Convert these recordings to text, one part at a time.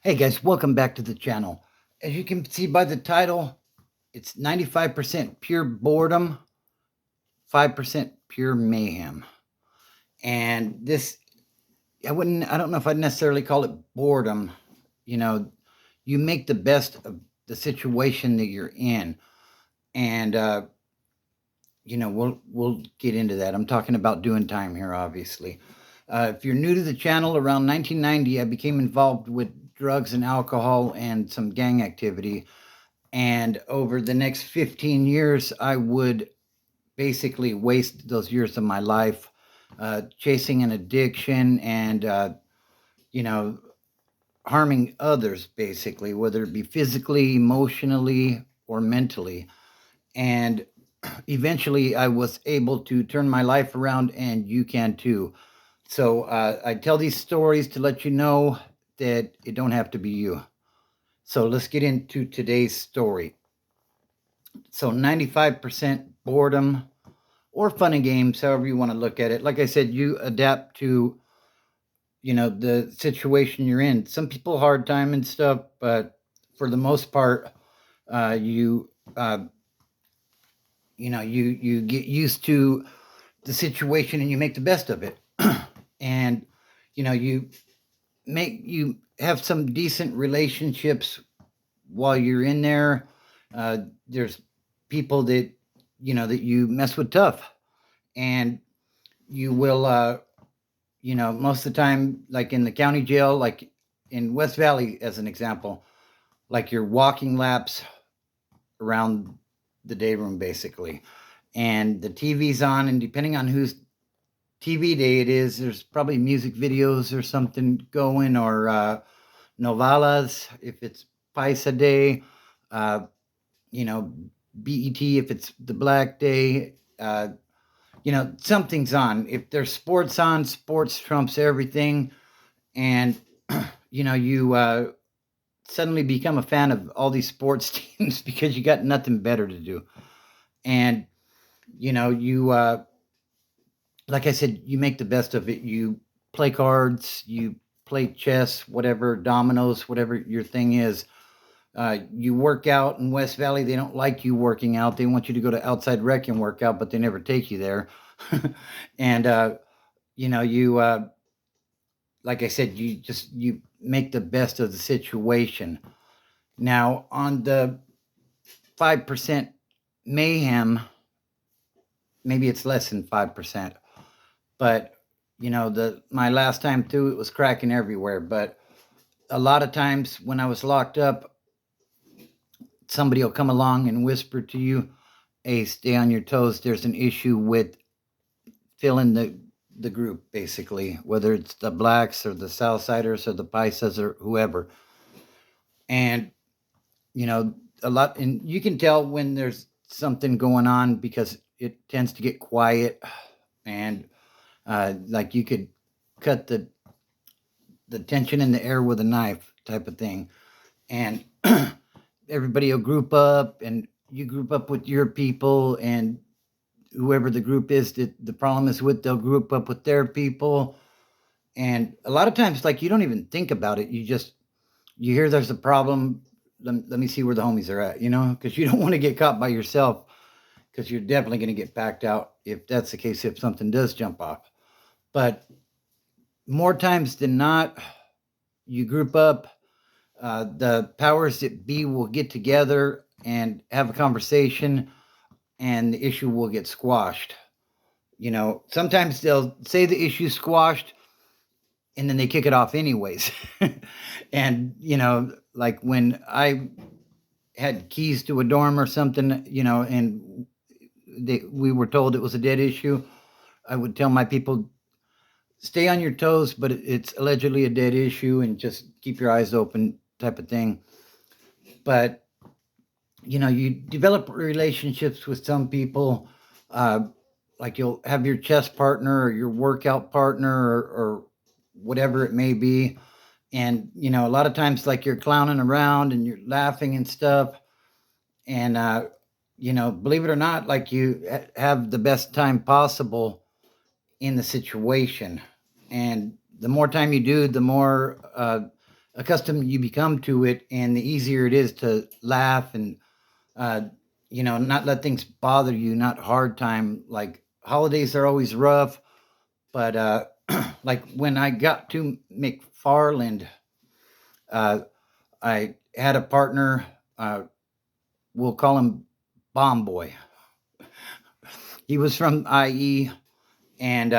Hey guys, welcome back to the channel. As you can see by the title, it's 95% pure boredom, 5% pure mayhem. And this, I don't know if I'd necessarily call it boredom. You know, you make the best of the situation that you're in. And, we'll get into that. I'm talking about doing time here, obviously. If you're new to the channel, around 1990, I became involved with drugs and alcohol and some gang activity. And over the next 15 years, I would basically waste those years of my life chasing an addiction and, you know, harming others, basically, whether it be physically, emotionally, or mentally. And eventually, I was able to turn my life around, and you can too. So I tell these stories to let you know that it don't have to be you. So let's get into today's story. So 95% boredom or fun and games, however you want to look at it. Like I said, you adapt to, the situation you're in. Some people hard time and stuff, but for the most part, you, you get used to the situation and you make the best of it. And, you you have some decent relationships while you're in there. There's people that, that you mess with tough, and you will, most of the time, like in the county jail, like in West Valley, as an example, like you're walking laps around the day room, basically. And the TV's on, and depending on whose TV day it is, there's probably music videos or something going, or novelas if it's Paisa Day, uh, you know, BET if it's the Black Day. Something's on. If there's sports on, sports trumps everything. And, you suddenly become a fan of all these sports teams because you got nothing better to do. And, like I said, you make the best of it. You play cards, you play chess, whatever, dominoes, whatever your thing is. You work out in West Valley. They don't like you working out. They want you to go to outside rec and work out, but they never take you there. And, you, like I said, you make the best of the situation. Now, on the 5% mayhem, maybe it's less than 5%, but my last time through, it was cracking everywhere. But a lot of times when I was locked up, somebody will come along and whisper to you, hey, stay on your toes. There's an issue with filling the group, basically, whether it's the blacks or the Southsiders or the Paisas or whoever. And, a lot, and you can tell when there's something going on because it tends to get quiet, and like you could cut the tension in the air with a knife type of thing. And everybody will group up, and you group up with your people, and whoever the group is that the problem is with, they'll group up with their people. And a lot of times, like, you don't even think about it. You hear there's a problem. Let me see where the homies are at, because you don't want to get caught by yourself, because you're definitely going to get backed out if that's the case, if something does jump off. But more times than not, you group up. The powers that be will get together and have a conversation, and the issue will get squashed. Sometimes they'll say the issue's squashed, and then they kick it off anyways. And, like when I had keys to a dorm or something, and we were told it was a dead issue, I would tell my people, stay on your toes, but it's allegedly a dead issue, and just keep your eyes open type of thing. But, you develop relationships with some people, like you'll have your chess partner or your workout partner, or whatever it may be. And, a lot of times, like, you're clowning around and you're laughing and stuff. And, believe it or not, like, you have the best time possible in the situation. And the more time you do, the more accustomed you become to it, and the easier it is to laugh and uh, not let things bother you, not hard time. Like holidays are always rough, but like when I got to McFarland, uh, I had a partner. We'll call him Bomb Boy. He was from IE, and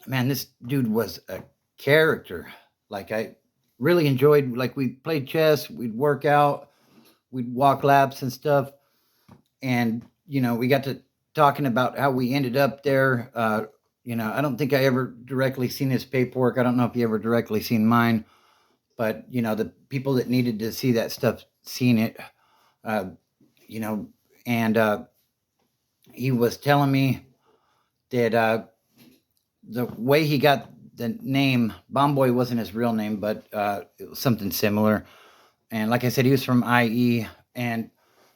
man, this dude was a character. Like I really enjoyed. Like we played chess, we'd work out, we'd walk laps and stuff, and we got to talking about how we ended up there. I don't think I ever directly seen his paperwork. I don't know if he ever directly seen mine, but the people that needed to see that stuff seen it. Uh, you know, and he was telling me that the way he got the name Bomboy wasn't his real name, but it was something similar. And like I said, he was from IE. And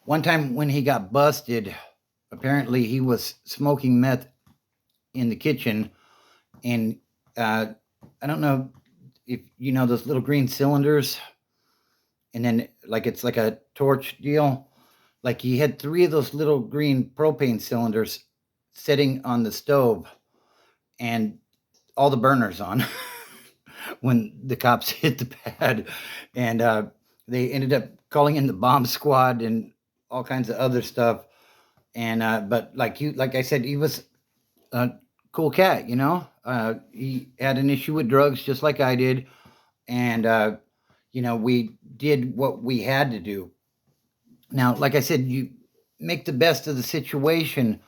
one time when he got busted, apparently he was smoking meth in the kitchen. And I don't know if you know those little green cylinders. And then like it's like a torch deal. Like he had 3 of those little green propane cylinders sitting on the stove, and all the burners on when the cops hit the pad, and they ended up calling in the bomb squad and all kinds of other stuff. And but like I said, he was a cool cat. He had an issue with drugs just like I did, and we did what we had to do. Now, like I said, you make the best of the situation.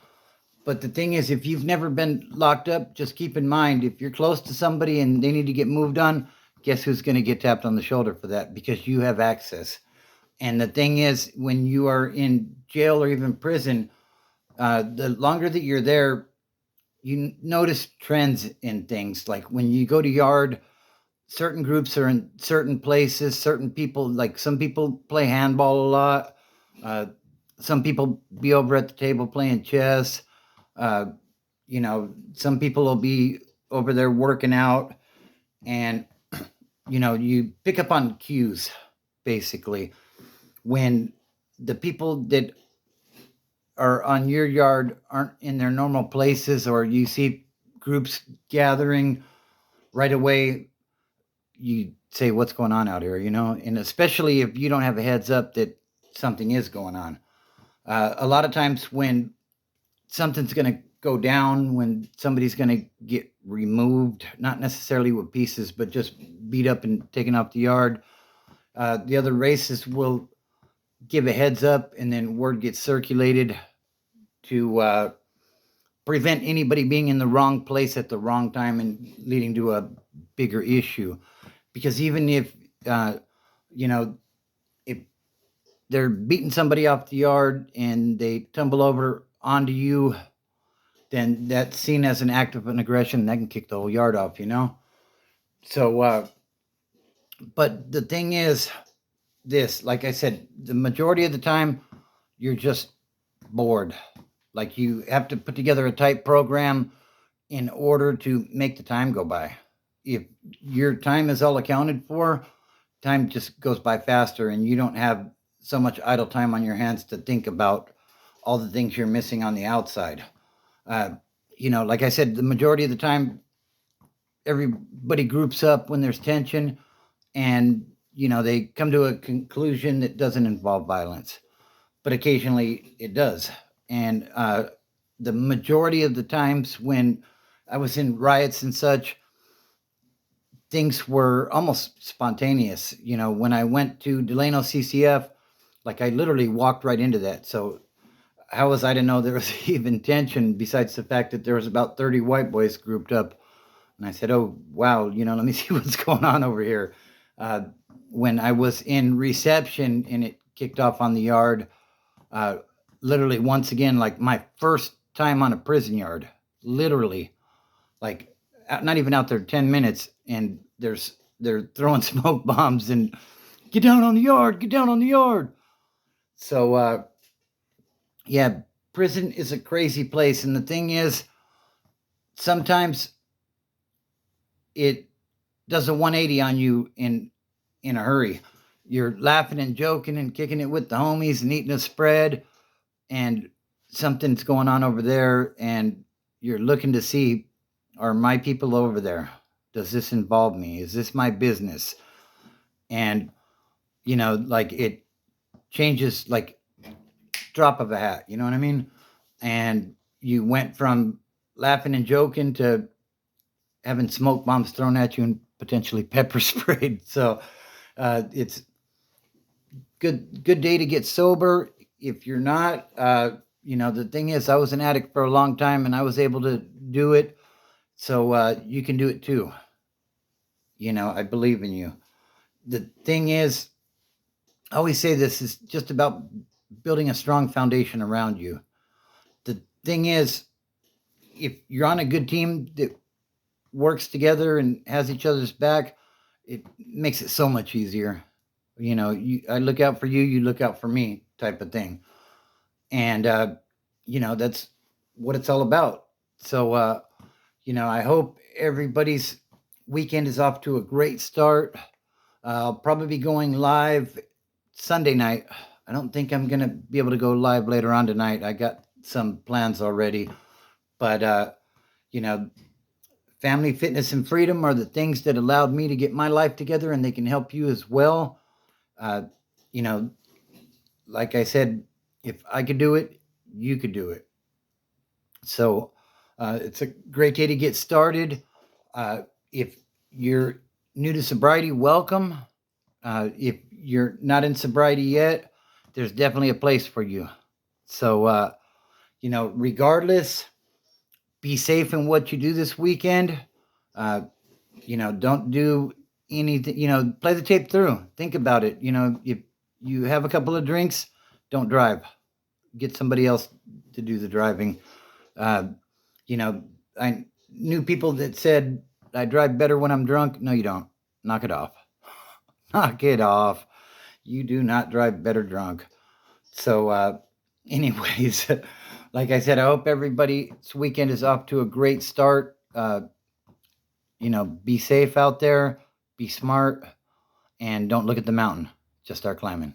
But the thing is, if you've never been locked up, just keep in mind, if you're close to somebody and they need to get moved on, guess who's going to get tapped on the shoulder for that? Because you have access. And the thing is, when you are in jail or even prison, the longer that you're there, you notice trends in things. Like when you go to yard, certain groups are in certain places, certain people, like some people play handball a lot. Uh, some people be over at the table playing chess. Uh, some people will be over there working out, and you pick up on cues basically when the people that are on your yard aren't in their normal places, or you see groups gathering right away. You say, what's going on out here, and especially if you don't have a heads up that something is going on. A lot of times when something's going to go down, when somebody's going to get removed, not necessarily with pieces, but just beat up and taken off the yard, the other races will give a heads up, and then word gets circulated to prevent anybody being in the wrong place at the wrong time and leading to a bigger issue. Because even if you know if they're beating somebody off the yard and they tumble over onto you, then that's seen as an act of an aggression that can kick the whole yard off. So but the thing is this, like I said, the majority of the time you're just bored. Like you have to put together a tight program in order to make the time go by. If your time is all accounted for, time just goes by faster, and you don't have so much idle time on your hands to think about all the things you're missing on the outside. Uh, like I said, the majority of the time, everybody groups up when there's tension, and they come to a conclusion that doesn't involve violence, but occasionally it does. And the majority of the times when I was in riots and such, things were almost spontaneous. When I went to Delano CCF, like I literally walked right into that. So how was I to know there was even tension besides the fact that there was about 30 white boys grouped up? And I said, oh, wow, let me see what's going on over here. When I was in reception and it kicked off on the yard, literally once again, like my first time on a prison yard, literally, like not even out there 10 minutes, and they're throwing smoke bombs and get down on the yard, get down on the yard. So yeah, prison is a crazy place. And the thing is, sometimes it does a 180 on you in in a hurry. You're laughing and joking and kicking it with the homies and eating a spread, and something's going on over there, and you're looking to see, are my people over there? Does this involve me? Is this my business? And like it changes like drop of a hat. You know what I mean? And you went from laughing and joking to having smoke bombs thrown at you and potentially pepper sprayed. So it's good day to get sober. If you're not, the thing is, I was an addict for a long time, and I was able to do it. So you can do it too. I believe in you. The thing is, I always say this is just about building a strong foundation around you. The thing is, if you're on a good team that works together and has each other's back, it makes it so much easier. I look out for you, you look out for me, type of thing. And that's what it's all about. So I hope everybody's weekend is off to a great start. I'll probably be going live Sunday night. I don't think I'm gonna be able to go live later on tonight. I got some plans already, but family, fitness, and freedom are the things that allowed me to get my life together, and they can help you as well. Uh, you know, like I said, if I could do it, you could do it. So it's a great day to get started. If you're new to sobriety, welcome. If you're not in sobriety yet, there's definitely a place for you. So, regardless, be safe in what you do this weekend. Don't do anything, play the tape through. Think about it. If you have a couple of drinks, don't drive. Get somebody else to do the driving. Uh, I knew people that said, I drive better when I'm drunk. No, you don't. Knock it off. Knock it off. You do not drive better drunk. So, anyways, like I said, I hope everybody's weekend is off to a great start. Be safe out there, be smart, and don't look at the mountain. Just start climbing.